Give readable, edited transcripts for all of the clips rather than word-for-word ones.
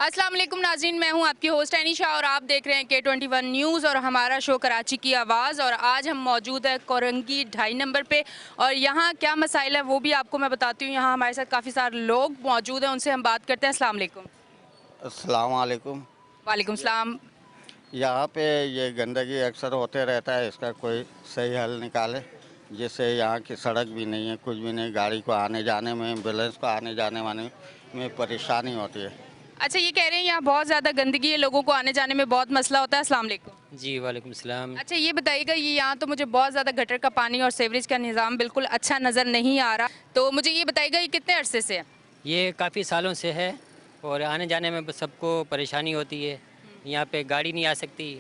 अस्सलाम वालेकुम नाज़रीन, मैं हूं आपकी होस्ट एनिशा और आप देख रहे हैं K21 न्यूज़ और हमारा शो कराची की आवाज़। और आज हम मौजूद है कोरंगी 2.5 नंबर पे और यहाँ क्या मसाइल है वो भी आपको मैं बताती हूँ। यहाँ हमारे साथ काफ़ी सारे लोग मौजूद हैं, उनसे हम बात करते हैं। अस्सलाम वालेकुम। अस्सलाम वालेकुम। वालेकुम सलाम। यहाँ पे ये गंदगी अक्सर होते रहता है, इसका कोई सही हल निकाले, जिससे यहाँ की सड़क भी नहीं है, कुछ भी नहीं, गाड़ी को आने जाने में, एम्बुलेंस को आने जाने में परेशानी होती है। अच्छा, ये कह रहे हैं यहाँ बहुत ज़्यादा गंदगी है, लोगों को आने जाने में बहुत मसला होता है। अस्सलाम वालेकुम। जी वालेकुम सलाम। अच्छा, ये बताइएगा, ये यहाँ तो मुझे बहुत ज़्यादा गटर का पानी और सीवरेज का निज़ाम बिल्कुल अच्छा नज़र नहीं आ रहा, तो मुझे ये बताइएगा ये कितने अरसे से है? ये काफ़ी सालों से है और आने जाने में सबको परेशानी होती है। यहाँ पे गाड़ी नहीं आ सकती,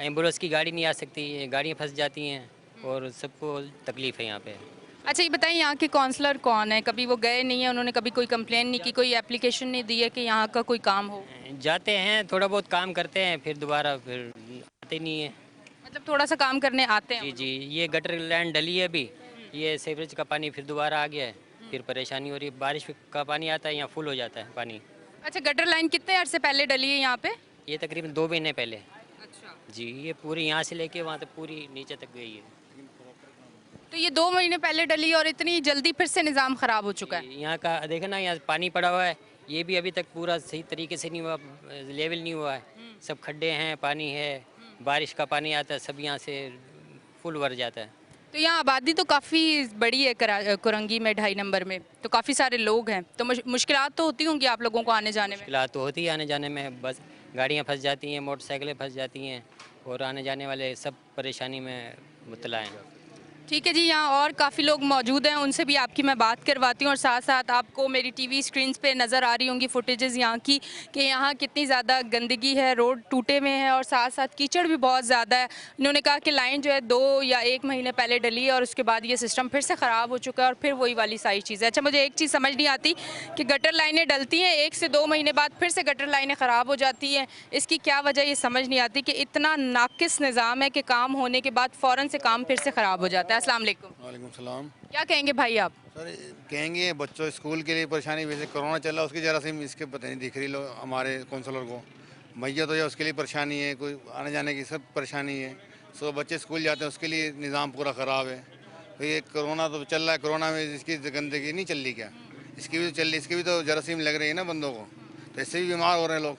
एम्बुलेंस की गाड़ी नहीं आ सकती, गाड़ियाँ फंस जाती हैं और सबको तकलीफ़ है यहाँ पे। अच्छा, ये बताइए यहाँ के काउंसलर कौन है? कभी वो गए नहीं है, उन्होंने कभी कोई कंप्लेन नहीं की, कोई एप्लीकेशन नहीं दी है कि यहाँ का कोई काम हो? जाते हैं, थोड़ा बहुत काम करते हैं, फिर दोबारा फिर आते नहीं है। मतलब थोड़ा सा काम करने आते हैं जी वो जी, ये गटर लाइन डली है अभी, ये सीवरेज का पानी फिर दोबारा आ गया है, फिर परेशानी हो रही है। बारिश का पानी आता है, यहाँ फुल हो जाता है पानी। लोग। अच्छा, गटर लाइन कितने अरसे पहले डली है यहाँ पे? ये तकरीबन 2 महीने पहले। अच्छा, जी, ये पूरी यहाँ से लेके वहाँ तक पूरी नीचे तक गई है। तो ये 2 महीने पहले डली और इतनी जल्दी फिर से निज़ाम ख़राब हो चुका है। यहाँ का देखे ना, यहाँ पानी पड़ा हुआ है, ये भी अभी तक पूरा सही तरीके से नहीं हुआ, लेवल नहीं हुआ है। सब खड्डे हैं, पानी है, बारिश का पानी आता है, सब यहाँ से फुल भर जाता है। तो यहाँ आबादी तो काफ़ी बड़ी है कोरंगी में 2.5 नंबर में, तो काफ़ी सारे लोग हैं, तो मुश्किलात तो होती होंगी आप लोगों को आने जाने में? मुश्किलात तो होती है आने जाने में, बस गाड़ियाँ फंस जाती हैं, मोटरसाइकिलें फंस जाती हैं और आने जाने वाले सब परेशानी में मुब्तला हैं। ठीक है जी, यहाँ और काफ़ी लोग मौजूद हैं, उनसे भी आपकी मैं बात करवाती हूँ और साथ साथ आपको मेरी टीवी स्क्रीन्स पे नज़र आ रही होंगी फुटेजेस यहाँ की कि यहाँ कितनी ज़्यादा गंदगी है, रोड टूटे हुए हैं और साथ साथ कीचड़ भी बहुत ज़्यादा है। इन्होंने कहा कि लाइन जो है 2 या 1 महीने पहले डली है और उसके बाद ये सिस्टम फिर से ख़राब हो चुका है और फिर वही वाली सारी चीज़ है। अच्छा, मुझे एक चीज़ समझ नहीं आती कि गटर लाइनें डलती हैं, 1 से 2 महीने बाद फिर से गटर लाइनें ख़राब हो जाती हैं, इसकी क्या वजह ये समझ नहीं आती कि इतना नाकिस निज़ाम है कि काम होने के बाद फ़ौरन से काम फिर से ख़राब हो जाता है। अस्सलाम वालेकुम। वालेकुम सलाम। क्या कहेंगे भाई आप? सर, कहेंगे बच्चों स्कूल के लिए परेशानी, वैसे कोरोना चल रहा है उसकी जरा सी इसके पता नहीं दिख रही लो हमारे काउंसलर को। मैया तो या उसके लिए परेशानी है, कोई आने जाने की सब परेशानी है। सो बच्चे स्कूल जाते हैं उसके लिए निज़ाम पूरा ख़राब है। तो ये कोरोना तो चल रहा है, कोरोना में इसकी गंदगी नहीं चल रही क्या? इसकी भी तो चल रही, इसकी भी तो जरासीम लग रही है ना बंदों को, तो इससे भी बीमार हो रहे हैं लोग,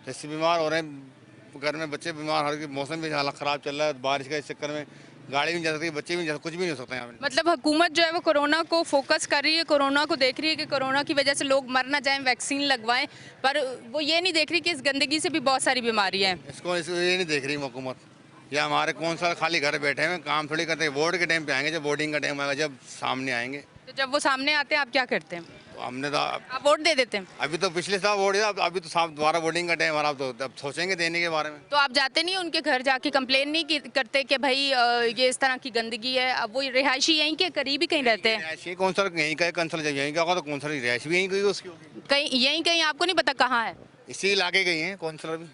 तो इससे बीमार हो रहे हैं, घर में बच्चे बीमार, हर मौसम भी हालत ख़राब चल रहा है, बारिश का इस चक्कर में गाड़ी भी नहीं जा सकती, बच्चे भी नहीं जा सकते, कुछ भी नहीं हो सकता यहाँ पे। मतलब हुकूमत जो है वो कोरोना को फोकस कर रही है, कोरोना को देख रही है कि कोरोना की वजह से लोग मर ना जाएं, वैक्सीन लगवाएं, पर वो ये नहीं देख रही कि इस गंदगी से भी बहुत सारी बीमारियां हैं। इसको ये नहीं देख रही हुकूमत, या हमारे कौन सा खाली घर बैठे हैं, काम थोड़ी करते हैं। वोट के टाइम पे आएंगे, जब वोटिंग का टाइम आएगा, जब सामने आएंगे। तो जब वो सामने आते हैं आप क्या करते हैं? तो हमने तो आप वोट दे देते हैं? अभी तो पिछले साल वोट दिया, अभी तो साफ दोबारा वोटिंग का टाइम आ रहा, तो अब सोचेंगे देने के बारे में। तो आप जाते नहीं उनके घर जाके कंप्लेन नहीं करते कि भाई ये इस तरह की गंदगी है? अब वो रिहायशी यहीं के करीब ही कहीं रहते हैं? रिहायशी कौन सा यहीं का कंसल, जब यहीं का होगा तो कौन सा रिहायशी भी यहीं की उसकी होगी, कहीं यहीं कहीं, आपको नहीं पता कहाँ है? इसी इलाके के ही हैं काउंसलर भी,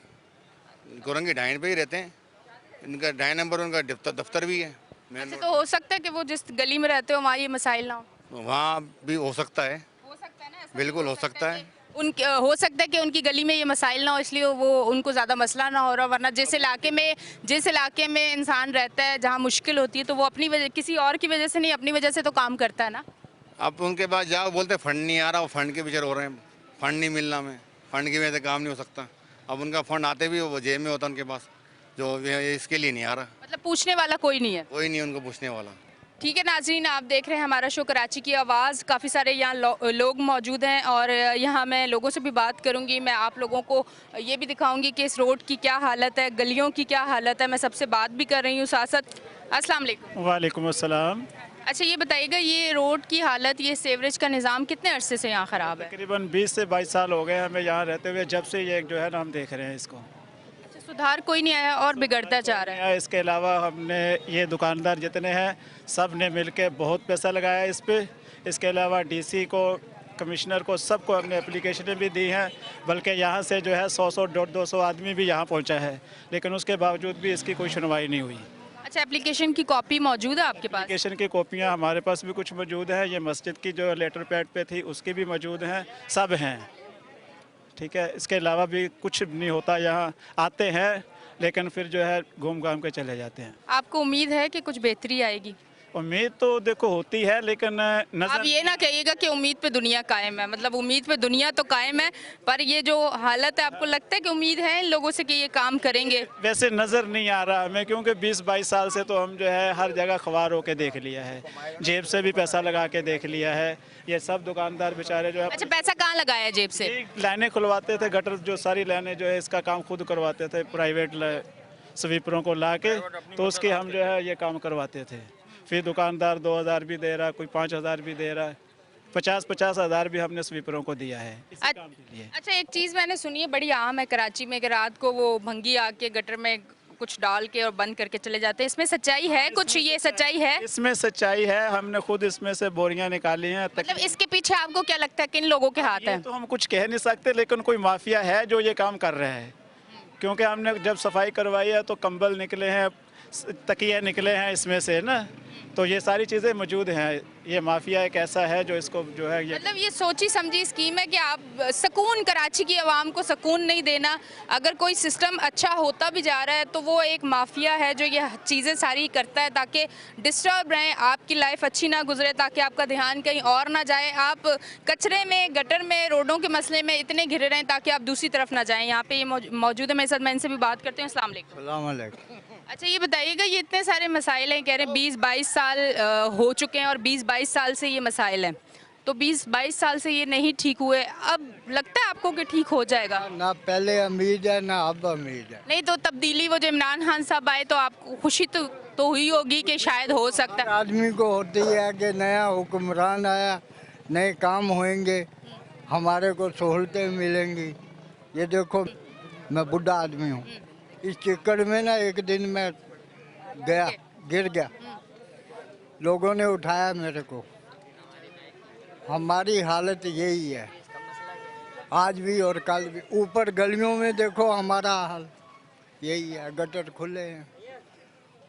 कोरंगी 2.5 पे ही रहते हैं। इनका 2.5 नंबर उनका दफ्तर भी है। अच्छा, तो हो सकता है कि वो जिस गली में रहते हो वहाँ ये मसाइल ना हो? वहाँ भी हो सकता है, हो सकता है ना, ऐसा बिल्कुल भी हो सकता है। उनके हो सकता है कि उनकी गली में ये मसाइल ना हो, इसलिए वो उनको ज़्यादा मसला ना हो रहा, वरना जिस इलाके में इंसान रहता है जहाँ मुश्किल होती है तो वो अपनी वजह, किसी और की वजह से नहीं, अपनी वजह से तो काम करता है ना। अब उनके पास जाओ, बोलते फंड नहीं आ रहा, वो फंड के पीछे हो रहे हैं, फंड नहीं मिल रहा, हमें फंड की वजह से काम नहीं हो सकता। अब उनका फंड आते भी वो जेब में होता उनके पास, जो इसके लिए नहीं आ रहा, मतलब पूछने वाला कोई नहीं है? कोई नहीं उनको पूछने वाला। ठीक है नाज़रीन, आप देख रहे हैं हमारा शो कराची की आवाज़। काफ़ी सारे यहाँ लोग मौजूद हैं और यहाँ मैं लोगों से भी बात करूँगी। मैं आप लोगों को ये भी दिखाऊँगी कि इस रोड की क्या हालत है, गलियों की क्या हालत है। मैं सबसे बात भी कर रही हूँ साथ साथ। अस्सलाम वालेकुम। वालेकुम अस्सलाम। अच्छा, ये बताइएगा, ये रोड की हालत, ये सीवरेज का निज़ाम कितने अरसे से यहाँ ख़राब है? तकरीबन 20 से 22 साल हो गए हमें यहाँ रहते हुए, जब से ये जो है ना हम देख रहे हैं इसको। अच्छा, सुधार कोई नहीं आया और बिगड़ता जा रहा है? इसके अलावा हमने ये दुकानदार जितने हैं सब ने मिल के बहुत पैसा लगाया इस पर। इसके अलावा डीसी को, कमिश्नर को, सबको हमने एप्लीकेशनें भी दी हैं, बल्कि यहाँ से जो है 100-100, 150-200 आदमी भी यहाँ पहुँचा है, लेकिन उसके बावजूद भी इसकी कोई सुनवाई नहीं हुई। अच्छा, एप्लीकेशन की कॉपी मौजूद है आपके पास? एप्लीकेशन की कॉपियाँ हमारे पास भी कुछ मौजूद है, ये मस्जिद की जो लेटर पैड पे थी उसकी भी मौजूद हैं, सब हैं। ठीक है, इसके अलावा भी कुछ नहीं होता। यहाँ आते हैं लेकिन फिर जो है घूम घाम के चले जाते हैं। आपको उम्मीद है कि कुछ बेहतरी आएगी? उम्मीद तो देखो होती है, लेकिन आप नजर ये ना कहिएगा कि उम्मीद पे दुनिया कायम है, मतलब उम्मीद पे दुनिया तो कायम है, पर ये जो हालत है, आपको लगता है कि उम्मीद है इन लोगों से कि ये काम करेंगे? वैसे नज़र नहीं आ रहा हमें, क्योंकि 20-22 साल से तो हम जो है हर जगह ख्वार होके देख लिया है, जेब से भी पैसा लगा के देख लिया है। ये सब दुकानदार बेचारे जो है अच्छा, पैसा कहाँ लगाया है जेब से? लाइनें खुलवाते थे, गटर जो सारी लाइनें जो है इसका काम खुद करवाते थे, प्राइवेट स्वीपरों को ला के, तो उसके हम जो है ये काम करवाते थे। फिर दुकानदार 2000 भी दे रहा, कोई 5000 भी दे रहा है, 50-50 हज़ार भी हमने स्वीपरों को दिया है इसी काम के लिए। अच्छा, एक चीज़ मैंने सुनी है बड़ी आम है कराची में कि रात को वो भंगी आके गटर में कुछ डाल के और बंद करके चले जाते हैं, इसमें सच्चाई है? कुछ ये सच्चाई है? इसमें सच्चाई है, हमने खुद इसमें से बोरियां निकाली हैं। मतलब इसके पीछे आपको क्या लगता है किन लोगों के हाथ ये है? तो हम कुछ कह नहीं सकते, लेकिन कोई माफिया है जो ये काम कर रहा है, क्योंकि हमने जब सफाई करवाई है तो कंबल निकले हैं, तकिए निकले हैं इसमें से ना, तो ये सारी चीज़ें मौजूद हैं। ये माफिया एक ऐसा है जो इसको जो है ये मतलब ये सोची समझी स्कीम है कि आप सुकून, कराची की आवाम को सुकून नहीं देना। अगर कोई सिस्टम अच्छा होता भी जा रहा है तो वो एक माफिया है जो ये चीज़ें सारी करता है ताकि डिस्टर्ब रहें, आपकी लाइफ अच्छी ना गुजरे, ताकि आपका ध्यान कहीं और ना जाए, आप कचरे में, गटर में, रोडों के मसले में इतने घिरे रहें ताकि आप दूसरी तरफ ना जाएँ। यहाँ पे ये मौजूद है मेरे साथ, मैं इनसे भी बात करती हूँ। अस्सलाम वालेकुम। अच्छा, ये बताइएगा, ये इतने सारे मसाइल हैं, कह रहे हैं 20-22 साल हो चुके हैं और 20-22 साल से ये मसाइल हैं, तो 20-22 साल से ये नहीं ठीक हुए, अब लगता है आपको कि ठीक हो जाएगा? ना पहले उम्मीद है ना अब उम्मीद है। नहीं तो तब्दीली, वो जो इमरान खान साहब आए तो आपको खुशी तो हुई होगी कि शायद हो सकता है। आदमी को होती है कि नया हुक्मरान आया, नए काम होंगे, हमारे को सहूलतें मिलेंगी। ये देखो, मैं बुढ़ा आदमी हूँ, इस चिक्कड़ में ना एक दिन मैं गया, गिर गया, लोगों ने उठाया मेरे को। हमारी हालत यही है आज भी और कल भी। ऊपर गलियों में देखो हमारा हाल यही है, गटर खुले हैं,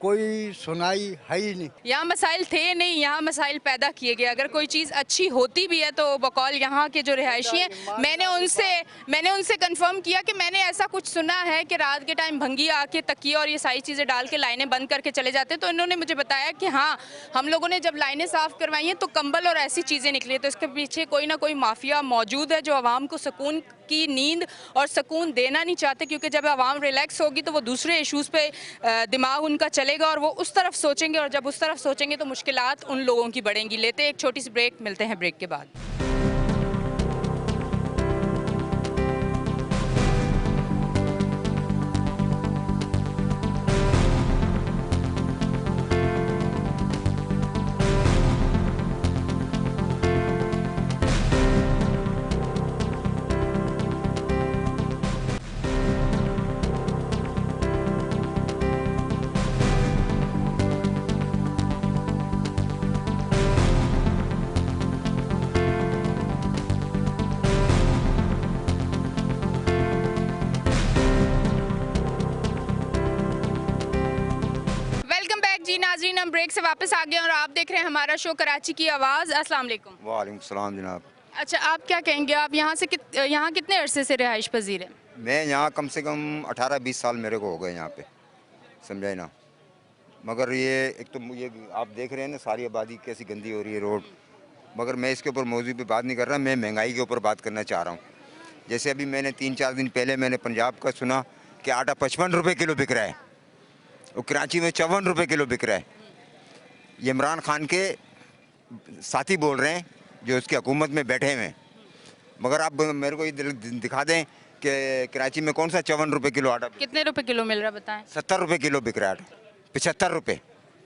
कोई सुनाई है ही नहीं। यहाँ मसाइल थे नहीं, यहाँ मसाइल पैदा किए गए। अगर कोई चीज़ अच्छी होती भी है तो बकौल यहाँ के जो रिहायशी हैं, मैंने उनसे कंफर्म किया कि मैंने ऐसा कुछ सुना है कि रात के टाइम भंगी आके तकिए और ये सारी चीज़ें डाल के लाइनें बंद करके चले जाते हैं। तो इन्होंने मुझे बताया कि हाँ, हम लोगों ने जब लाइनें साफ़ करवाई हैं तो कंबल और ऐसी चीज़ें निकली, तो इसके पीछे कोई ना कोई माफिया मौजूद है जो आवाम को सुकून की नींद और सुकून देना नहीं चाहते, क्योंकि जब आवाम रिलैक्स होगी तो वो दूसरे इश्यूज़ पे दिमाग उनका चलेगा और वो उस तरफ सोचेंगे, और जब उस तरफ सोचेंगे तो मुश्किलात उन लोगों की बढ़ेंगी। लेते एक छोटी सी ब्रेक, मिलते हैं ब्रेक के बाद। जी नाज़रीन, हम ब्रेक से वापस आ गए और आप देख रहे हैं हमारा शो कराची की आवाज़। अस्सलाम वालेकुम। वालेकुम सलाम जनाब। अच्छा, आप क्या कहेंगे, आप यहाँ कितने अरसे से रिहाइश पजीर हैं? मैं यहाँ कम से कम 18-20 साल मेरे को हो गए यहाँ पे, समझाए ना। मगर ये एक तो ये आप देख रहे हैं ना सारी आबादी कैसी गंदी हो रही है रोड, मगर मैं इसके ऊपर मौजूद पे बात नहीं कर रहा, मैं महंगाई के ऊपर बात करना चाह रहा हूँ। जैसे अभी मैंने 3-4 दिन पहले मैंने पंजाब का सुना कि आटा 55 रुपये किलो बिक रहा है, और कराची में 54 रुपये किलो बिक रहा है। ये इमरान खान के साथी बोल रहे हैं जो उसकी हुकूमत में बैठे हुए हैं, मगर आप मेरे को ये दिखा दें कि कराची में कौन सा 54 रुपये किलो आटा। कितने रुपए किलो मिल रहा है बताएं? 70 रुपये किलो बिक रहा है आटा, 75 रुपये।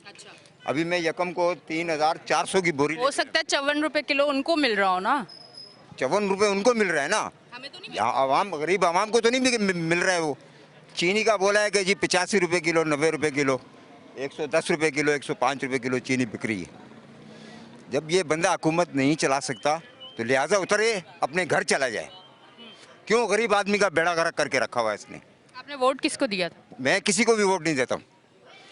अच्छा, अभी मैं यकम को 3400 की बोरी। हो सकता है 54 रुपए किलो उनको मिल रहा हो ना? 54 रुपये उनको मिल रहा है ना, हमें तो नहीं। यहाँ आवाम, गरीब आवाम को तो नहीं मिल रहा है। वो चीनी का बोला है कि जी 85 रुपये किलो, 90 रुपये किलो, 110 रुपये किलो, 105 रुपये किलो चीनी बिक रही है। जब ये बंदा हुकूमत नहीं चला सकता तो लिहाजा उतरे अपने घर चला जाए। क्यों गरीब आदमी का बेड़ा गर्क करके रखा हुआ है इसने। आपने वोट किसको दिया था? मैं किसी को भी वोट नहीं देता हूँ।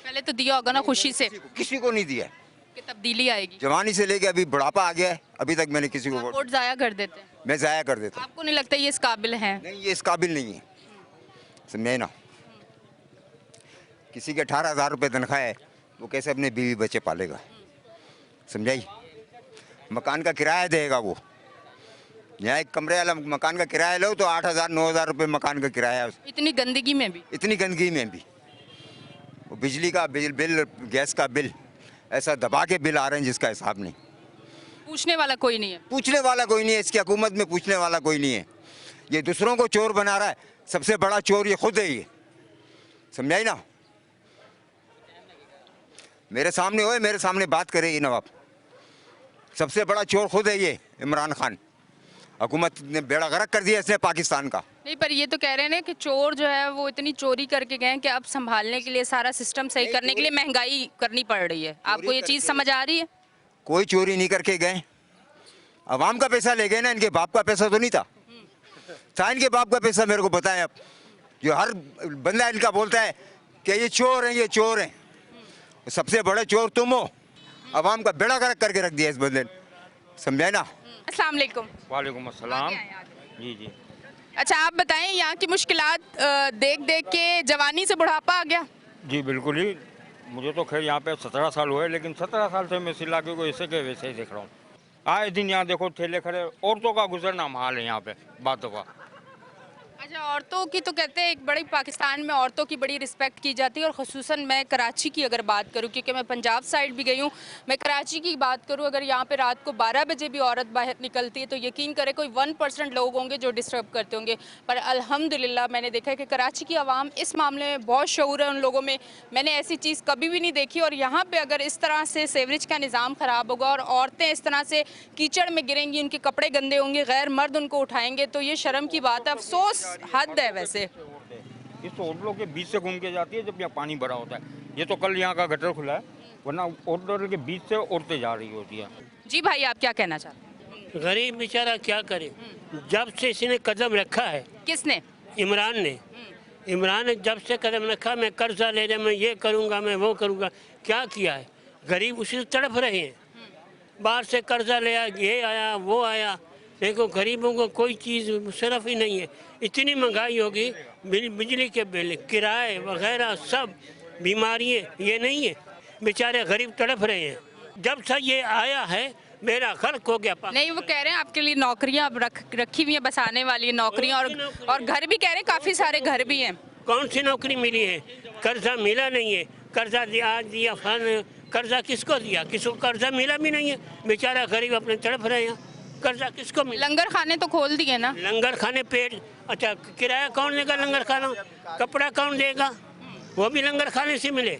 पहले तो दिया होगा ना खुशी से। किसी को नहीं दिया। कि तब्दीली आएगी? जवानी से लेके अभी बुढ़ापा आ गया है, अभी तक मैंने किसी को आप वोट वोट ज़ाया कर देते हैं? मैं ज़ाया कर देता हूँ। आपको नहीं लगता ये इस काबिल हैं? नहीं, ये इस काबिल नहीं है, समझे ना। किसी के 18,000 रुपये तनख्वाह है, वो कैसे अपने बीवी बच्चे पालेगा, समझाई। मकान का किराया देगा वो, यहाँ एक कमरे वाला मकान का किराया लो तो 8,000 9,000 रुपये मकान का किराया है। इतनी गंदगी में भी? इतनी गंदगी में भी वो बिजली का बिल गैस का बिल ऐसा दबा के बिल आ रहे हैं जिसका हिसाब नहीं। पूछने वाला कोई नहीं है? पूछने वाला कोई नहीं है, इसकी हुकूमत में पूछने वाला कोई नहीं है। ये दूसरों को चोर बना रहा है, सबसे बड़ा चोर ये खुद है, ये समझाई ना। मेरे सामने होए, मेरे सामने बात करे ये नवाब, सबसे बड़ा चोर खुद है ये इमरान खान। हुकूमत ने बेड़ा गर्क कर दिया इसने पाकिस्तान का। नहीं, पर ये तो कह रहे हैं ना कि चोर जो है वो इतनी चोरी करके गए हैं कि अब संभालने के लिए, सारा सिस्टम सही करने के लिए महंगाई करनी पड़ रही है। आपको ये चीज़ समझ आ रही है? कोई चोरी नहीं करके गए, अवाम का पैसा ले गए ना, इनके बाप का पैसा तो नहीं था। इनके बाप का पैसा मेरे को बताएं अब, जो हर बंदा इनका बोलता है कि ये चोर हैं, ये चोर हैं। सबसे बड़े चोर तुम हो, अवाम का बेड़ा गर्क करके रख दिया इस बंदे ने, समझे ना। अस्सलाम वालेकुम। वालेकुम अस्सलाम। जी जी। अच्छा, आप बताएं, यहाँ की मुश्किलात देख देख के जवानी से बुढ़ापा आ गया? जी बिल्कुल ही, मुझे तो खैर यहाँ पे 17 साल हुए, लेकिन 17 साल से मैं इस इलाके को ऐसे के वैसे ही देख रहा हूँ। आए दिन यहाँ देखो ठेले खड़े, औरतों का गुजरना महाल है यहाँ पे बातों का। अच्छा, औरतों की तो कहते हैं एक बड़ी, पाकिस्तान में औरतों की बड़ी रिस्पेक्ट की जाती है, और ख़ुसूसन मैं कराची की अगर बात करूं, क्योंकि मैं पंजाब साइड भी गई हूं, मैं कराची की बात करूं, अगर यहाँ पे रात को 12 बजे भी औरत बाहर निकलती है तो यकीन करें कोई 1% लोग होंगे जो डिस्टर्ब करते होंगे। पर अल्हम्दुलिल्लाह मैंने देखा है कि कराची की आवाम इस मामले में बहुत शऊर है उन लोगों में। मैंने ऐसी चीज़ कभी भी नहीं देखी। और यहाँ पर अगर इस तरह से सेवरेज का निज़ाम ख़राब होगा और औरतें इस तरह से कीचड़ में गिरेंगी, उनके कपड़े गंदे होंगे, गैर मर्द उनको उठाएंगे, तो ये शर्म की बात है। अफसोस हद है वैसे। इस होटलों के बीच से घूम के जाती है जब यहाँ पानी भरा होता है। ये तो कल यहाँ का गटर खुला है, वरना होटलों के बीच से औरतें जा रही होती है। जी भाई, आप क्या कहना चाहते हैं? गरीब बेचारा क्या करे, जब से इसने कदम रखा है। किसने? इमरान ने। इमरान ने जब से कदम रखा, मैं कर्जा ले रहा, मैं ये करूँगा, मैं वो करूँगा, क्या किया है? गरीब उसी से तड़प रहे हैं। बाहर से कर्जा लिया, ये आया वो आया, देखो गरीबों को कोई चीज़ मुशर्रफ ही नहीं है। इतनी महंगाई होगी, बिजली के बिल, किराए वगैरह सब, बीमारियाँ, ये नहीं है, बेचारे गरीब तड़प रहे हैं। जब से ये आया है मेरा खर्च हो गया। नहीं, वो कह रहे हैं आपके लिए नौकरियां अब रखी हुई हैं, बस आने वाली है नौकरियां, और घर भी कह रहे हैं, काफ़ी सारे घर भी हैं। कौन सी नौकरी मिली है? कर्जा मिला नहीं है। कर्जा दिया फन, कर्जा किसको दिया? किसको कर्जा मिला भी नहीं है, बेचारा गरीब अपने तड़प रहे हैं। कर्जा किसको मिला? लंगर खाने तो खोल दिए ना। लंगर खाने पेट, अच्छा किराया कौन देगा? लंगर खाना। कपड़ा कौन देगा? वो भी लंगर खाने से मिले,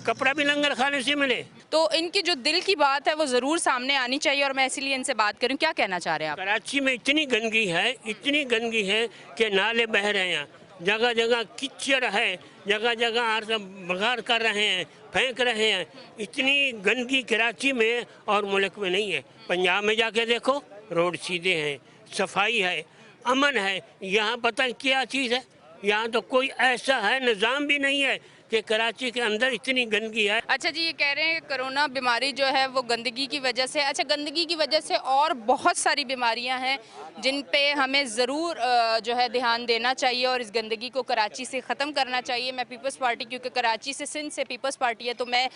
कपड़ा भी लंगर खाने से मिले। तो इनकी जो दिल की बात है वो ज़रूर सामने आनी चाहिए, और मैं इसीलिए इनसे बात करूं। क्या कहना चाह रहे हैं आप? कराची में इतनी गंदगी है, इतनी गंदगी है कि नाले बह रहे हैं, जगह जगह कीचड़ है, जगह जगह बगार कर रहे हैं, फेंक रहे हैं। इतनी गंदगी कराची में और मुल्क में नहीं है। पंजाब में जाके देखो, रोड सीधे हैं, सफाई है, अमन है। यहाँ पता क्या चीज़ है? यहाँ तो कोई ऐसा है निज़ाम भी नहीं है कि कराची के अंदर इतनी गंदगी है। अच्छा जी, ये कह रहे हैं कि कोरोना बीमारी जो है वो गंदगी की वजह से। अच्छा, गंदगी की वजह से और बहुत सारी बीमारियां हैं जिन पे हमें ज़रूर जो है ध्यान देना चाहिए, और इस गंदगी को कराची से ख़त्म करना चाहिए। मैं पीपल्स पार्टी, क्योंकि कराची से, सिंध से पीपल्स पार्टी है, तो मैं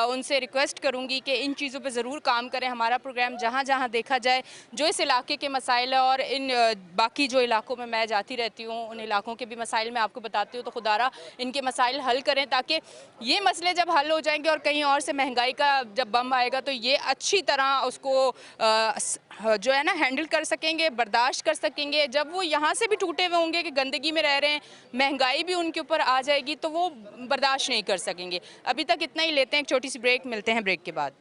उनसे रिक्वेस्ट करूँगी कि इन चीज़ों पर ज़रूर काम करें। हमारा प्रोग्राम जहाँ जहाँ देखा जाए, जो इस इलाके के मसाइल है, और इन बाकी जो इलाकों में मैं जाती रहती हूँ, उन इलाकों के भी मसाइल मैं आपको बताती हूँ, तो खुदारा इनके मसाइल हल करें, ताकि ये मसले जब हल हो जाएंगे और कहीं और से महंगाई का जब बम आएगा तो ये अच्छी तरह उसको जो है ना हैंडल कर सकेंगे, बर्दाश्त कर सकेंगे। जब वो यहाँ से भी टूटे हुए होंगे कि गंदगी में रह रहे हैं, महंगाई भी उनके ऊपर आ जाएगी, तो वो बर्दाश्त नहीं कर सकेंगे। अभी तक इतना ही, लेते हैं एक छोटी सी ब्रेक, मिलते हैं ब्रेक के बाद।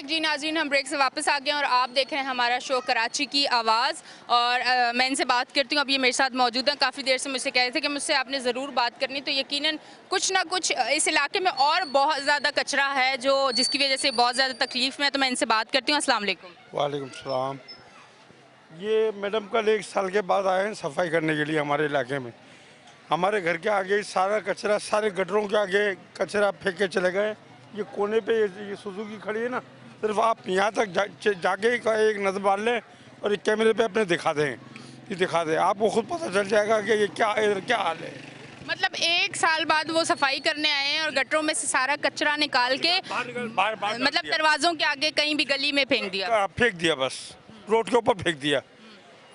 बैक जी नाज़रीन, हम ब्रेक से वापस आ गए और आप देख रहे हैं हमारा शो कराची की आवाज़। और मैं इनसे बात करती हूँ, अब ये मेरे साथ मौजूद हैं। काफ़ी देर से मुझसे कह रहे थे कि मुझसे आपने ज़रूर बात करनी, तो यकीनन कुछ ना कुछ इस इलाके में और बहुत ज़्यादा कचरा है जो जिसकी वजह से बहुत ज़्यादा तकलीफ़ में है। तो मैं इनसे बात करती हूँ। अस्सलाम वालेकुम। वालेकुम सलाम। ये मैडम कल 1 साल के बाद आए हैं सफाई करने के लिए हमारे इलाके में। हमारे घर के आगे सारा कचरा, सारे गटरों के आगे कचरा फेंक के चले गए। ये कोने पे ये सुजुकी खड़ी है ना, सिर्फ आप यहाँ तक जाके एक नज़र मार लें और एक कैमरे पे अपने दिखा दें, ये दिखा दें, आपको खुद पता चल जाएगा कि ये क्या हाल है। मतलब 1 साल बाद वो सफाई करने आए हैं और गटरों में से सारा कचरा निकाल के मतलब दरवाजों के आगे कहीं भी गली में फेंक दिया। फेंक दिया, बस रोड के ऊपर फेंक दिया।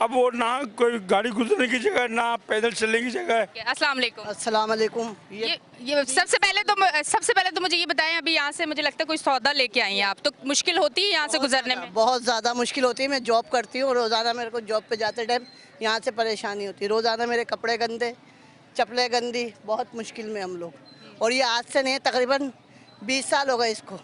अब वो ना कोई गाड़ी गुजरने की जगह, ना पैदल चलने की जगह है। अस्सलाम वालेकुम। अस्सलाम वालेकुम। ये सबसे पहले तो मुझे ये बताएं, अभी यहाँ से मुझे लगता है कोई सौदा लेके आई हैं आप, तो मुश्किल होती है यहाँ से गुजरने में? बहुत ज़्यादा मुश्किल होती है। मैं जॉब करती हूँ, रोज़ाना मेरे को जॉब पे जाते टाइम यहाँ से परेशानी होती है। रोज़ाना मेरे कपड़े गंदे, चप्पलें गंदी, बहुत मुश्किल में हम लोग। और ये आज से नहीं, तकरीबन 20 साल हो गए इसको।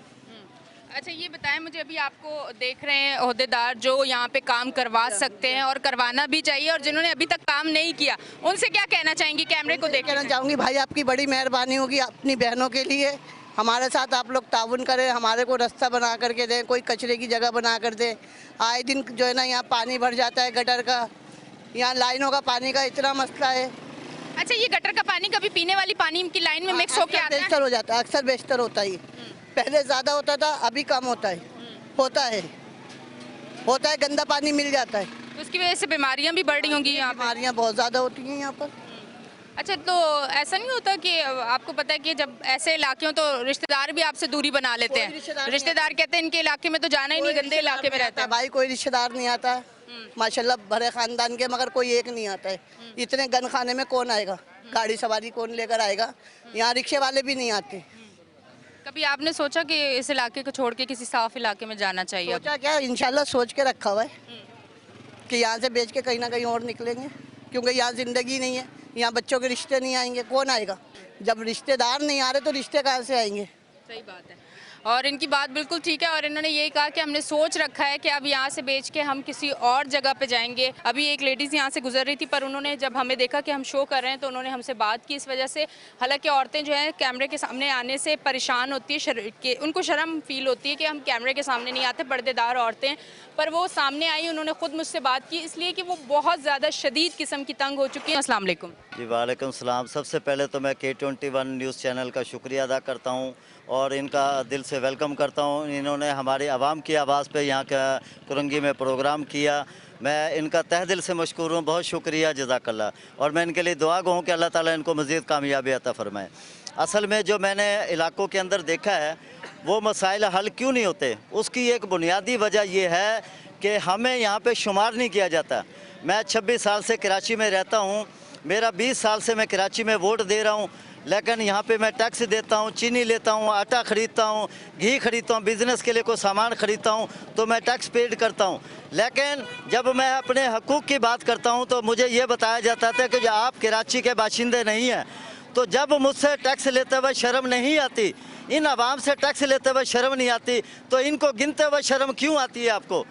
अच्छा ये बताएं मुझे, अभी आपको देख रहे हैं ओहदेदार जो यहाँ पे काम करवा सकते हैं और करवाना भी चाहिए, और जिन्होंने अभी तक काम नहीं किया उनसे क्या कहना चाहेंगी कैमरे को देख? कहना चाहूँगी भाई आपकी बड़ी मेहरबानी होगी अपनी बहनों के लिए, हमारे साथ आप लोग ताउन करें, हमारे को रास्ता बना करके दें, कोई कचरे की जगह बना कर दें। आए दिन जो है ना यहाँ पानी भर जाता है गटर का, यहाँ लाइनों का पानी का इतना मसला है। अच्छा ये गटर का पानी कभी पीने वाली पानी की लाइन में मिक्स होकर आता है? बेशतर हो जाता है, अक्सर बेशतर होता ही। पहले ज़्यादा होता था, अभी कम होता है। होता है गंदा पानी मिल जाता है, तो उसकी वजह से बीमारियां भी बढ़ रही होंगी यहाँ? बीमारियाँ बहुत ज़्यादा होती हैं यहाँ पर। अच्छा तो ऐसा नहीं होता कि आपको पता है कि जब ऐसे इलाके हो तो रिश्तेदार भी आपसे दूरी बना लेते हैं? रिश्तेदार कहते हैं इनके इलाके में तो जाना ही नहीं, गंदे इलाके में रहता है। भाई कोई रिश्तेदार नहीं आता माशाल्लाह, भरे खानदान के, मगर कोई एक नहीं आता है। इतने गन खाने में कौन आएगा, गाड़ी सवारी कौन लेकर आएगा? यहाँ रिक्शे वाले भी नहीं आते। कभी आपने सोचा कि इस इलाके को छोड़ के किसी साफ इलाके में जाना चाहिए? सोचा क्या, इंशाल्लाह सोच के रखा हुआ है कि यहाँ से बेच के कहीं ना कहीं और निकलेंगे, क्योंकि यहाँ ज़िंदगी नहीं है, यहाँ बच्चों के रिश्ते नहीं आएंगे, कौन आएगा? जब रिश्तेदार नहीं आ रहे तो रिश्ते कहाँ से आएंगे? सही बात है, और इनकी बात बिल्कुल ठीक है। और इन्होंने यही कहा कि हमने सोच रखा है कि अब यहाँ से बेच के हम किसी और जगह पे जाएंगे। अभी एक लेडीज़ यहाँ से गुजर रही थी, पर उन्होंने जब हमें देखा कि हम शो कर रहे हैं तो उन्होंने हमसे बात की। इस वजह से हालांकि औरतें जो हैं कैमरे के सामने आने से परेशान होती है, उनको शर्म फील होती है कि हम कैमरे के सामने नहीं आते, पर्देदार औरतें, पर वो सामने आई, उन्होंने ख़ुद मुझसे बात की, इसलिए कि वो बहुत ज़्यादा शदीद किस्म की तंग हो चुकी हैं। अस्सलाम वालेकुम। जी वालेकुम सलाम। सबसे पहले तो मैं K21 न्यूज़ चैनल का शुक्रिया अदा करता हूँ और इनका दिल से वेलकम करता हूँ। इन्होंने हमारी आवाम की आवाज़ पे यहाँ का कुरंगी में प्रोग्राम किया, मैं इनका तहे दिल से मशकूर हूँ, बहुत शुक्रिया, जज़ाकल्लाह। और मैं इनके लिए दुआ गो हूँ कि अल्लाह ताला इनको मज़ीद कामयाबी अता फ़रमाए। असल में जो मैंने इलाकों के अंदर देखा है वो मसाइल हल क्यों नहीं होते, उसकी एक बुनियादी वजह ये है कि हमें यहाँ पे शुमार नहीं किया जाता। मैं 26 साल से कराची में रहता हूँ, मेरा 20 साल से मैं कराची में वोट दे रहा हूँ, लेकिन यहाँ पे मैं टैक्स देता हूँ, चीनी लेता हूँ, आटा ख़रीदता हूँ, घी खरीदता हूँ, बिज़नेस के लिए कोई सामान ख़रीदता हूँ तो मैं टैक्स पेड करता हूँ। लेकिन जब मैं अपने हकूक़ की बात करता हूँ तो मुझे ये बताया जाता था कि जो आप कराची के बाशिंदे नहीं हैं, तो जब मुझसे टैक्स लेते हुए शर्म नहीं आती, इन आवाम से टैक्स लेते हुए शर्म नहीं आती, तो इनको गिनते हुए शर्म क्यों आती है आपको?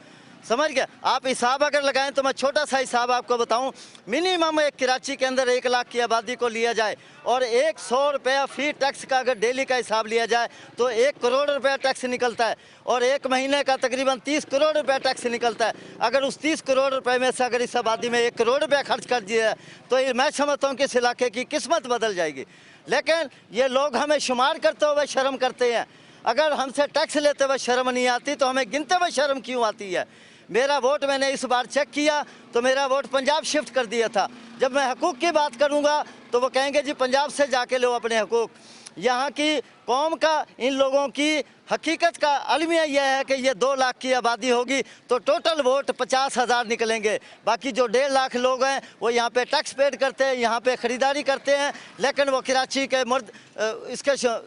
समझ गया? आप हिसाब अगर लगाएं तो मैं छोटा सा हिसाब आपको बताऊं, मिनिमम एक कराची के अंदर 1 लाख की आबादी को लिया जाए और 100 रुपया फ़ी टैक्स का अगर डेली का हिसाब लिया जाए तो 1 करोड़ रुपया टैक्स निकलता है और एक महीने का तकरीबन 30 करोड़ रुपया टैक्स निकलता है। अगर उस 30 करोड़ रुपए में से अगर इस आबादी में 1 करोड़ रुपया खर्च कर दिया तो ये मैं समझता हूँ कि इस इलाके की किस्मत बदल जाएगी। लेकिन ये लोग हमें शुमार करते हुए शर्म करते हैं। अगर हमसे टैक्स लेते हुए शर्म नहीं आती तो हमें गिनते हुए शर्म क्यों आती है? मेरा वोट मैंने इस बार चेक किया तो मेरा वोट पंजाब शिफ्ट कर दिया था। जब मैं हकूक़ की बात करूंगा तो वो कहेंगे जी पंजाब से जाके लो अपने हकूक़। यहाँ की कौम का, इन लोगों की हकीकत का अलमिया यह है कि ये 2 लाख की आबादी होगी तो टोटल वोट 50,000 निकलेंगे। बाकी जो 1.5 लाख लोग हैं वो यहाँ पे टैक्स पेड करते हैं, यहाँ पे ख़रीदारी करते हैं, लेकिन वो कराची के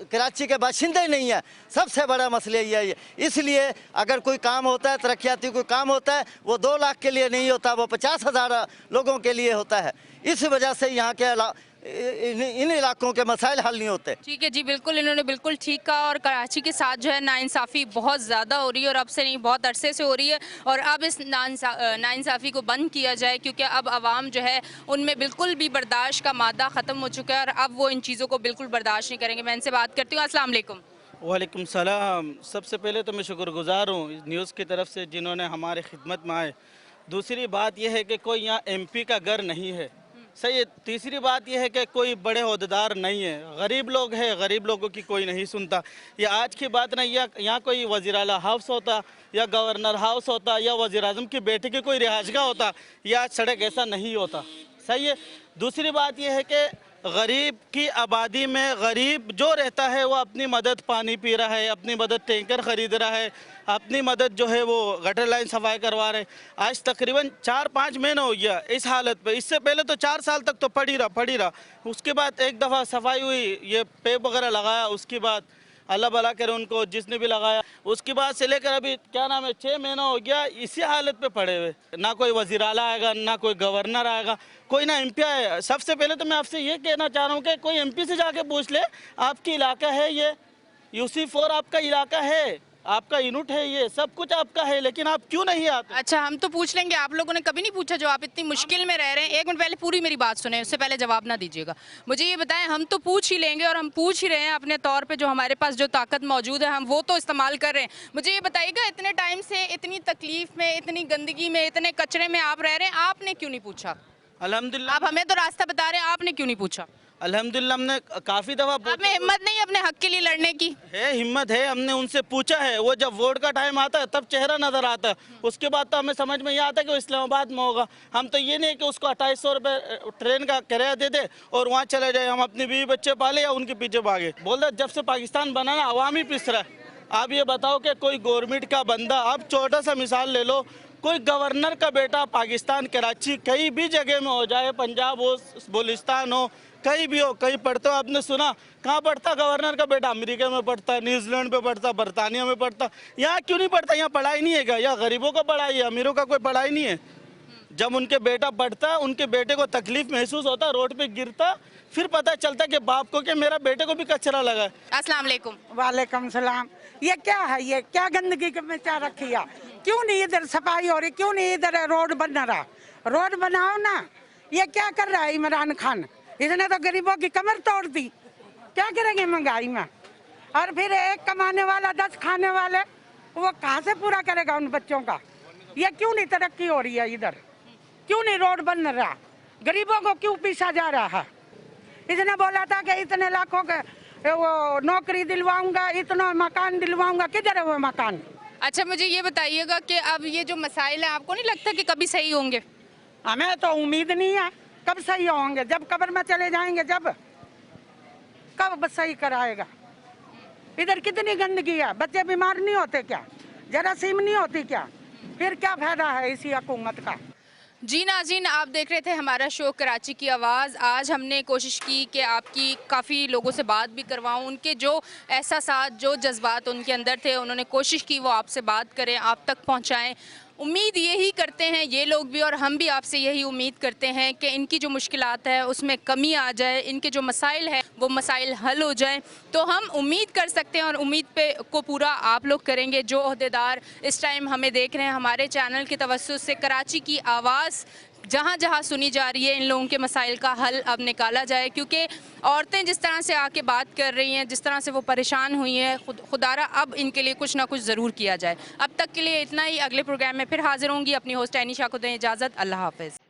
कराची के बाशिंदे ही नहीं है। सबसे बड़ा मसला यह है। इसलिए अगर कोई काम होता है, तरक्याती कोई काम होता है, वो 2 लाख के लिए नहीं होता, वो 50,000 लोगों के लिए होता है। इस वजह से यहाँ के इन इलाकों के मसाइल हल नहीं होते। ठीक है जी, बिल्कुल इन्होंने बिल्कुल ठीक कहा। और कराची के साथ जो है नाइंसाफ़ी बहुत ज़्यादा हो रही है और अब से नहीं, बहुत अरसे से हो रही है। और अब इस नाइंसाफ़ी को बंद किया जाए, क्योंकि अब आवाम जो है उनमें बिल्कुल भी बर्दाश्त का मादा ख़त्म हो चुका है और अब वो इन चीज़ों को बिल्कुल बर्दाश्त नहीं करेंगे। मैं इनसे बात करती हूँ। अस्सलाम वालेकुम। वालेकुम सलाम। सबसे पहले तो मैं शुक्रगुजार हूँ इस न्यूज़ की तरफ से जिन्होंने हमारे खिदमत में आए। दूसरी बात यह है कि कोई यहाँ एमपी का घर नहीं है, सही है। तीसरी बात यह है कि कोई बड़े ओहदेदार नहीं है, गरीब लोग हैं, गरीब लोगों की कोई नहीं सुनता। ये आज की बात नहीं, यहाँ कोई वज़ीर आला हाउस होता या गवर्नर हाउस होता या वज़ीर आज़म की बेटी की कोई रिहाइशगाह होता, या आज सड़क ऐसा नहीं होता, सही है। दूसरी बात यह है कि गरीब की आबादी में गरीब जो रहता है वो अपनी मदद पानी पी रहा है, अपनी मदद टैंकर ख़रीद रहा है, अपनी मदद जो है वो गटर लाइन सफाई करवा रहे। आज तकरीबन 4-5 महीने हो गया इस हालत पे। इससे पहले तो 4 साल तक तो पड़ी रहा। उसके बाद एक दफ़ा सफाई हुई, ये पेप वगैरह लगाया, उसके बाद अल्लाह भला करे उनको जिसने भी लगाया। उसके बाद से लेकर अभी क्या नाम है 6 महीना हो गया इसी हालत पे पड़े हुए। ना कोई वज़ीर आला आएगा, ना कोई गवर्नर आएगा, कोई ना एमपी आएगा। सबसे पहले तो मैं आपसे ये कहना चाह रहा हूँ कि कोई एमपी से जाके पूछ ले, आपकी इलाका है ये, UC4 आपका इलाका है, आपका यूनिट है, ये सब कुछ आपका है, लेकिन आप क्यों नहीं आते? अच्छा, हम तो पूछ लेंगे, आप लोगों ने कभी नहीं पूछा जो आप इतनी मुश्किल में रह रहे हैं? एक मिनट पहले पूरी मेरी बात सुने, उससे पहले जवाब ना दीजिएगा। मुझे ये बताएं, हम तो पूछ ही लेंगे और हम पूछ ही रहे हैं अपने तौर पे, जो हमारे पास जो ताकत मौजूद है हम वो तो इस्तेमाल कर रहे हैं। मुझे ये बताइएगा, इतने टाइम से इतनी तकलीफ में, इतनी गंदगी में, इतने कचरे में आप रह रहे हैं, आपने क्यों नहीं पूछा? अल्हम्दुलिल्लाह। आप हमें तो रास्ता बता रहे हैं, आपने क्यों नहीं पूछा? अल्हम्दुलिल्लाह हमने काफ़ी दफ़ा आप में हिम्मत नहीं है अपने हक के लिए लड़ने की? है, हिम्मत है, हमने उनसे पूछा है। वो जब वोट का टाइम आता है तब चेहरा नज़र आता है, उसके बाद तो हमें समझ में ये आता है कि वो इस्लामाबाद में होगा। हम तो ये नहीं कि उसको 2800 रुपये ट्रेन का किराया दे दे और वहाँ चले जाए, हम अपने बीवी बच्चे पाले या उनके पीछे भागे। बोल रहे जब से पाकिस्तान बना ना अवाम ही पिस रहा है। आप ये बताओ कि कोई गवर्नमेंट का बंदा, आप छोटा सा मिसाल ले लो, कोई गवर्नर का बेटा पाकिस्तान कराची कहीं भी जगह में हो जाए, पंजाब हो, बलूचिस्तान हो, कहीं भी हो, कहीं पढ़ते हो, आपने सुना कहाँ पढ़ता गवर्नर का बेटा? अमेरिका में पढ़ता, न्यूजीलैंड पे पढ़ता, बरतानिया में पढ़ता। यहाँ क्यों नहीं पढ़ता? यहाँ पढ़ाई नहीं है क्या? यहाँ गरीबों का पढ़ाई है, अमीरों का कोई पढ़ाई नहीं है। जब उनके बेटा पढ़ता है, उनके बेटे को तकलीफ महसूस होता, रोड पे गिरता, फिर पता चलता कि बाप को कि मेरा बेटे को भी कचरा लगा है। अस्सलाम वालेकुम। वालेकुम सलाम। ये क्या है? ये क्या गंदगी में क्या रखी है? क्यों नहीं इधर सफाई हो रही? क्यों नहीं इधर रोड बन रहा? रोड बनाओ ना। ये क्या कर रहा है इमरान खान? इसने तो गरीबों की कमर तोड़ दी। क्या करेंगे महंगाई में? और फिर एक कमाने वाला 10 खाने वाले, वो कहाँ से पूरा करेगा उन बच्चों का? ये क्यों नहीं तरक्की हो रही है इधर? क्यों नहीं रोड बन रहा? गरीबों को क्यों पीछा जा रहा है? इसने बोला था कि इतने लाखों के वो नौकरी दिलवाऊंगा, इतना मकान दिलवाऊंगा, किधर है वो मकान? अच्छा, मुझे ये बताइएगा कि अब ये जो मसाइल है, आपको नहीं लगता कि कभी सही होंगे? हमें तो उम्मीद नहीं है कब सही होंगे। जब कब्र में चले जाएंगे, जब कब सही कराएगा? इधर कितनी गंदगी है, बच्चे बीमार नहीं होते क्या? जरासीम नहीं होती क्या? फिर क्या फायदा है इसी हुकूमत का? जी नाज़रीन, आप देख रहे थे हमारा शो कराची की आवाज़। आज हमने कोशिश की कि आपकी काफ़ी लोगों से बात भी करवाऊं, उनके जो एहसासात, जो जज्बात उनके अंदर थे, उन्होंने कोशिश की वो आपसे बात करें, आप तक पहुंचाएं। उम्मीद यही करते हैं ये लोग भी और हम भी आपसे यही उम्मीद करते हैं कि इनकी जो मुश्किलात है उसमें कमी आ जाए, इनके जो मसाइल है वो मसाइल हल हो जाएं। तो हम उम्मीद कर सकते हैं और उम्मीद पे को पूरा आप लोग करेंगे। जो ओहदेदार इस टाइम हमें देख रहे हैं, हमारे चैनल की तवज्जो से कराची की आवाज़ जहाँ जहाँ सुनी जा रही है, इन लोगों के मसाइल का हल अब निकाला जाए। क्योंकि औरतें जिस तरह से आके बात कर रही हैं, जिस तरह से वो परेशान हुई हैं, खुदारा अब इनके लिए कुछ ना कुछ ज़रूर किया जाए। अब तक के लिए इतना ही। अगले प्रोग्राम में फिर हाजिर होंगी। अपनी होस्ट एनिशा को दें इजाज़त। अल्लाह हाफ़िज़।